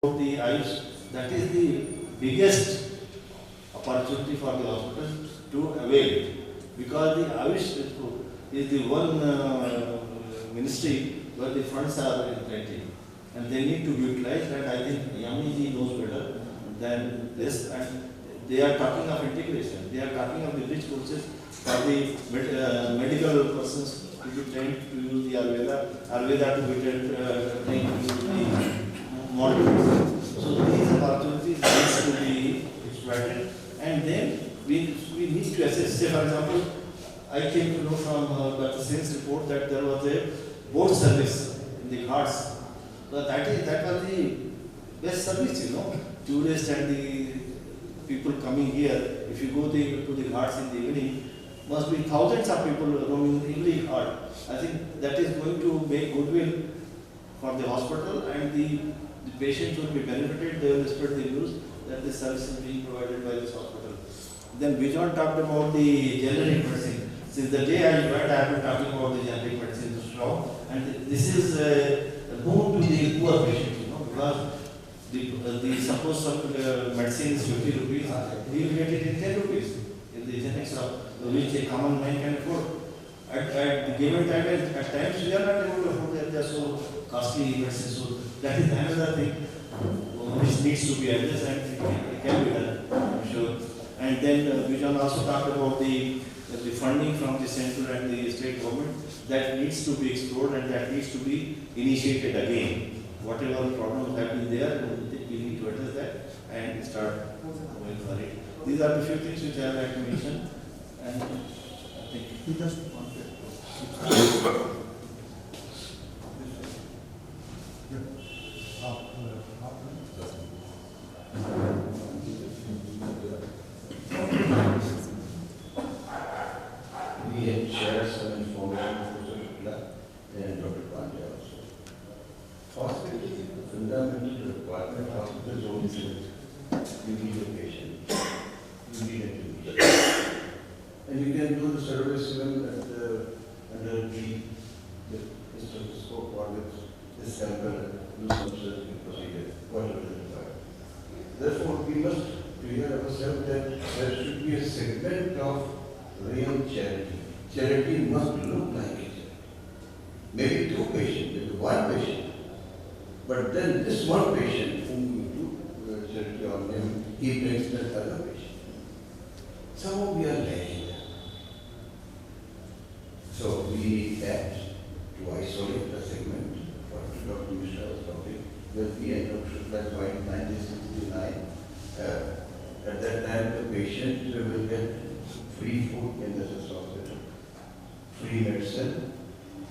the Ayush, that is the biggest opportunity for the hospital to avail, because the Ayush is the one ministry where the funds are in plenty and they need to be utilized, and I think Yamini knows better than this, and they are talking of integration, they are talking of the rich courses for the medical persons to be trained to use the Ayurveda to be trained to use the modern. So these opportunities needs to be exploited, and then we need to assess. Say for example, I came to know from Dr. Singh's report that there was a boat service in the ghats. So that was the best service, tourists and the people coming here. If you go to the ghats in the evening, must be thousands of people roaming every ghat. I think that is going to make goodwill for the hospital, and the patients will be benefited. They will spread the news that this service is being provided by this hospital. Then Bijon talked about the generic medicine. Since the day I joined, I have been talking about the generic medicine strong, and this is a boon to the poor patient, because the suppose some medicine is 50 rupees, he will get it in 10 rupees in the generic shop, which a common man can afford. At the given time, at times we are not able to afford that, they are so costly medicine. So that is another thing which needs to be addressed, and it can be done, I'm sure. And then Bijan also talked about the funding from the central and the state government that needs to be explored and that needs to be initiated again. Whatever problems have been there, we need to address that and start going for it. These are the few things which I would like to mention, and I think he does want we had shared some information with Professor Shukla and Dr. Pandya also. Hospital is a fundamental requirement. Hospitals only say you need a patient, you need a clinician. And you can do the service even under the stethoscope or with the sample, do some surgical procedure, whatever is required. Therefore, we must clear ourselves that there should be a segment of real charity. Charity must look like it. Maybe two patients, maybe one patient. But then this one patient whom we do charity on him, he brings that other patient. Somehow we are lacking that. So we have to isolate the segment. What Dr. Mishra was talking, that we and Dr. Shukla joined 1969. At that time, the patient will get free food in the hospital, free medicine,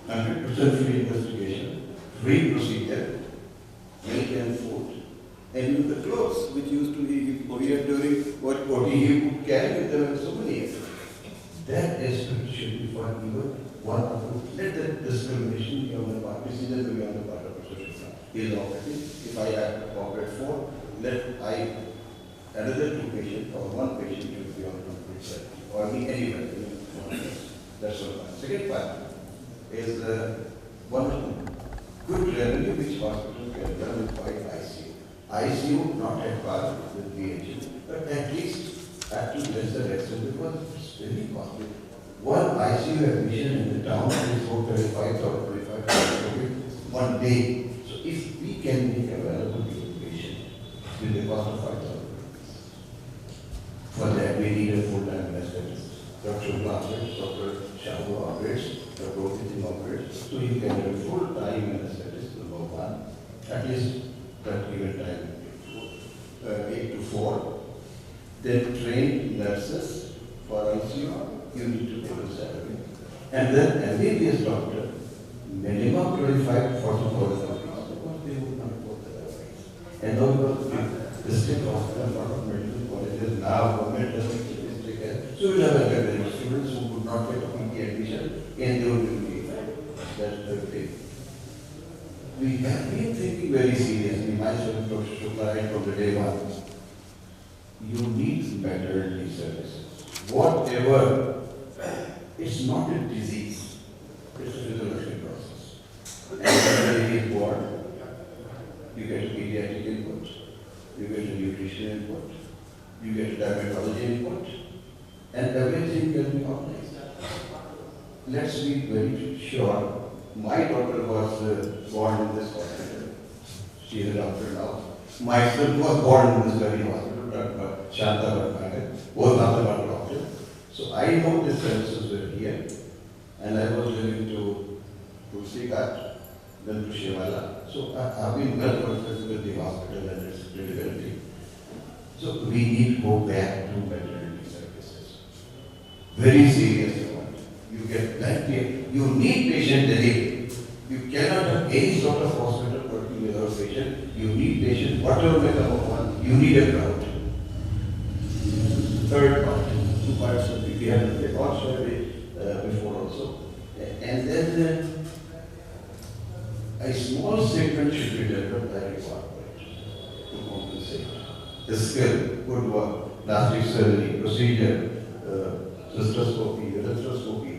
100% free investigation, free procedure, milk and food, and even the clothes which used to be wear during what he would carry with them in so many years. That aspect should be for even one of them. Let that discrimination be on the part, decision be on the part of the social. He is operating. If I have to operate 4, another 2 patients or 1 patient should be on complete surgery, or anywhere. That's one part. Second part is one good revenue which hospitals can run with by ICU. ICU not at par with BHU, but at least have to lesser extent because it's very costly. One ICU admission in the town is for 35 or 25 one day. So if we can make available to the patient with the cost of 5,000 rupees, for that we need a full-time anesthetic. Dr. Blanchett, Dr. Shahu operates, Dr. Okitin operates, so you can have a full-time anesthetic, number 1, at least that given time, 8 to 4. Then trained nurses for ICU, you need to pay the salary. And then MBBS doctor, minimum 25 to 40,000 rupees, because they would not afford the otherwise. And now because the state hospital, a lot of medical colleges now, government doesn't keep this take care. So we'll have academic students who would not get a PT admission, and they will be that's the thing. We have been thinking very seriously, myself and Dr. Shukla, right from the day one. You need maternity services. Whatever, it's not a disease, it's a physiological process. And when the baby is born, You get a pediatric input, you get a nutrition input, you get a dermatology input, and everything can be organized. Let's be very sure. My daughter was born in this hospital. She is a doctor now. My son was born in this very hospital, Dr. Shanta Bhattacharya, was not a doctor. So I know the services were here, and I was living to Tulsigat, then to Shivala. So I've been well versed with the hospital and its credibility. So we need to go back to maternity services. Very serious one. You get plenty. You need patient delivery. You cannot have any sort of hospital working without patient. You need patient. Whatever may come upon, you need a crowd. Third part, 2 parts of the we have the also before also. And then a small segment should be developed by the corporate to compensate. The skill, good work, plastic surgery, procedure, cystoscopy, electroscopy,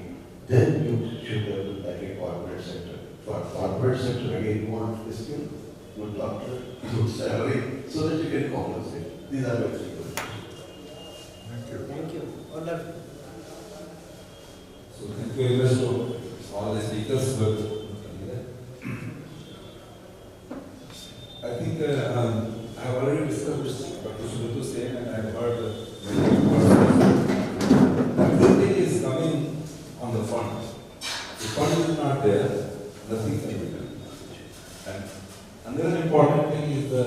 then you should develop like a corporate sector. For corporate sector, again, you want the skill, good doctor, good salary, so that you can compensate. These are the 3 questions. Thank you. Thank you. Wonderful. So thank you very much to all the speakers for coming there. I think I have already discussed with Dr. Subhutu Sen and I have heard many important. Everything is coming on the fund. The fund is not there, nothing can be done. And another important thing is the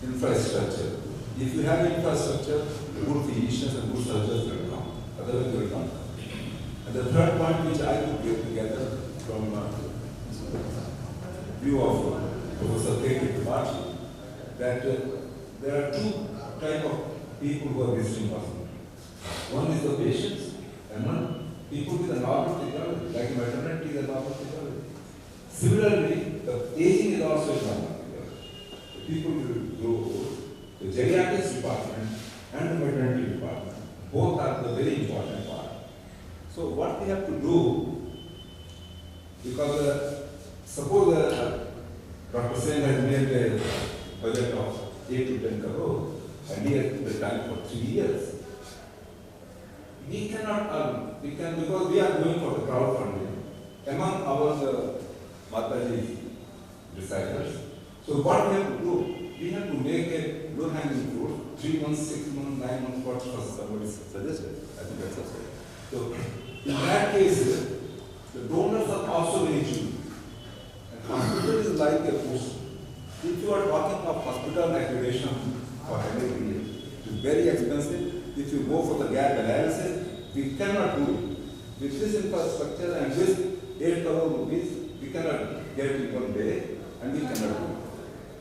infrastructure. If you have infrastructure, good physicians and good surgeons will come. Otherwise, they will not come. And the third point which I could get together from view of Professor K. Tripathi, that there are 2 types of people who are visiting hospital. One is the patients, and one people with a normal physiology, like maternity is a normal physiology. Similarly, the aging is also a normal physiology. The people will grow old. The geriatrics department and the maternity department, both are the very important part. So what we have to do, because suppose Dr. Sen has made a budget of 8 to 10 crore, and he has the time for 3 years. We cannot we can, because we are going for the crowdfunding among our Mataji disciples. So what we have to do, we have to make a low-hanging fruit, 3 months, 6 months, 9 months, what somebody suggested. I think that's okay. So in that case, the donors are also very cheap. And hospital is like a post. If you are talking of hospital accreditation for every year, it is very expensive. If you go for the gap analysis, we cannot do it. With this infrastructure and this 8 crore rupees, we cannot get it in 1 day, and we cannot do it.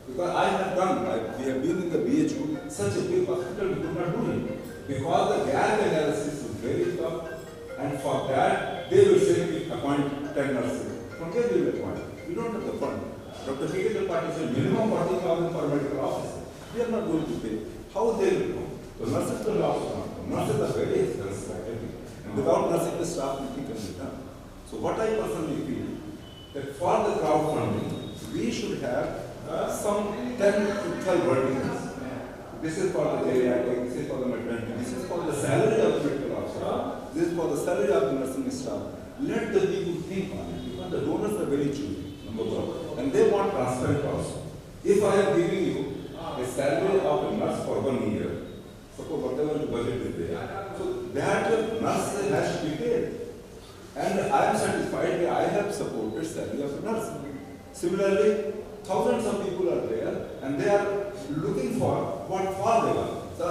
Because I have done, we have been in the BHU, such a big hospital, we could not do it. Because the gap analysis is very tough, and for that, they will say we appoint 10 nurses. From where we will appoint? We don't have the fund. Dr. K. Tripathi said minimum 40,000 for medical officer. We are not going to pay. How they will come? The nurses will also not come. Nurses are very expensive, and without nursing the staff, nothing can be done. So what I personally feel, that for the crowdfunding, we should have some 10 to 12 verticals. This is for the geriatric, this is for the maternity, this is for the salary of the medical officer, this is for the salary of the nursing staff. Let the people think on it, because the donors are very choosy, number 1, and they want transparent also. If I am giving you a salary of a nurse for 1 year, suppose whatever the budget is there, so that nurse has to be paid. And I am satisfied that I have supported salary of a nurse. Similarly, thousands of people are there, and they are looking for what for they want. So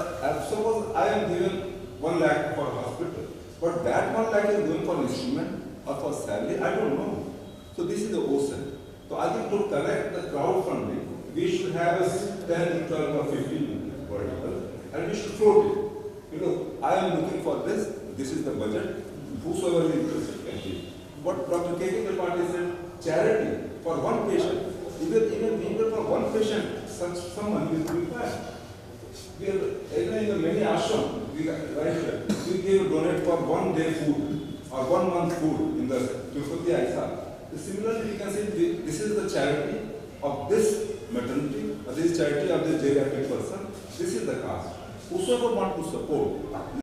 suppose I am given 1 lakh for hospital, but that 1 lakh is going for instrument or for salary, I don't know. So this is the ocean. So I think to correct the crowdfunding, we should have a 10, 12 or 15 verticals, and we should float it. You know, I am looking for this is the budget, whosoever is interested can give. What Dr. K. Tripathi said, charity for 1 patient. Even for 1 patient, someone will be required. We have, in the many ashram, we give donate for 1 day food or 1 month food in the Tirupati Aisa. Similarly, we can say this is the charity of this maternity, or this is charity, or this geriatric person. This is the cost. Whosoever want to support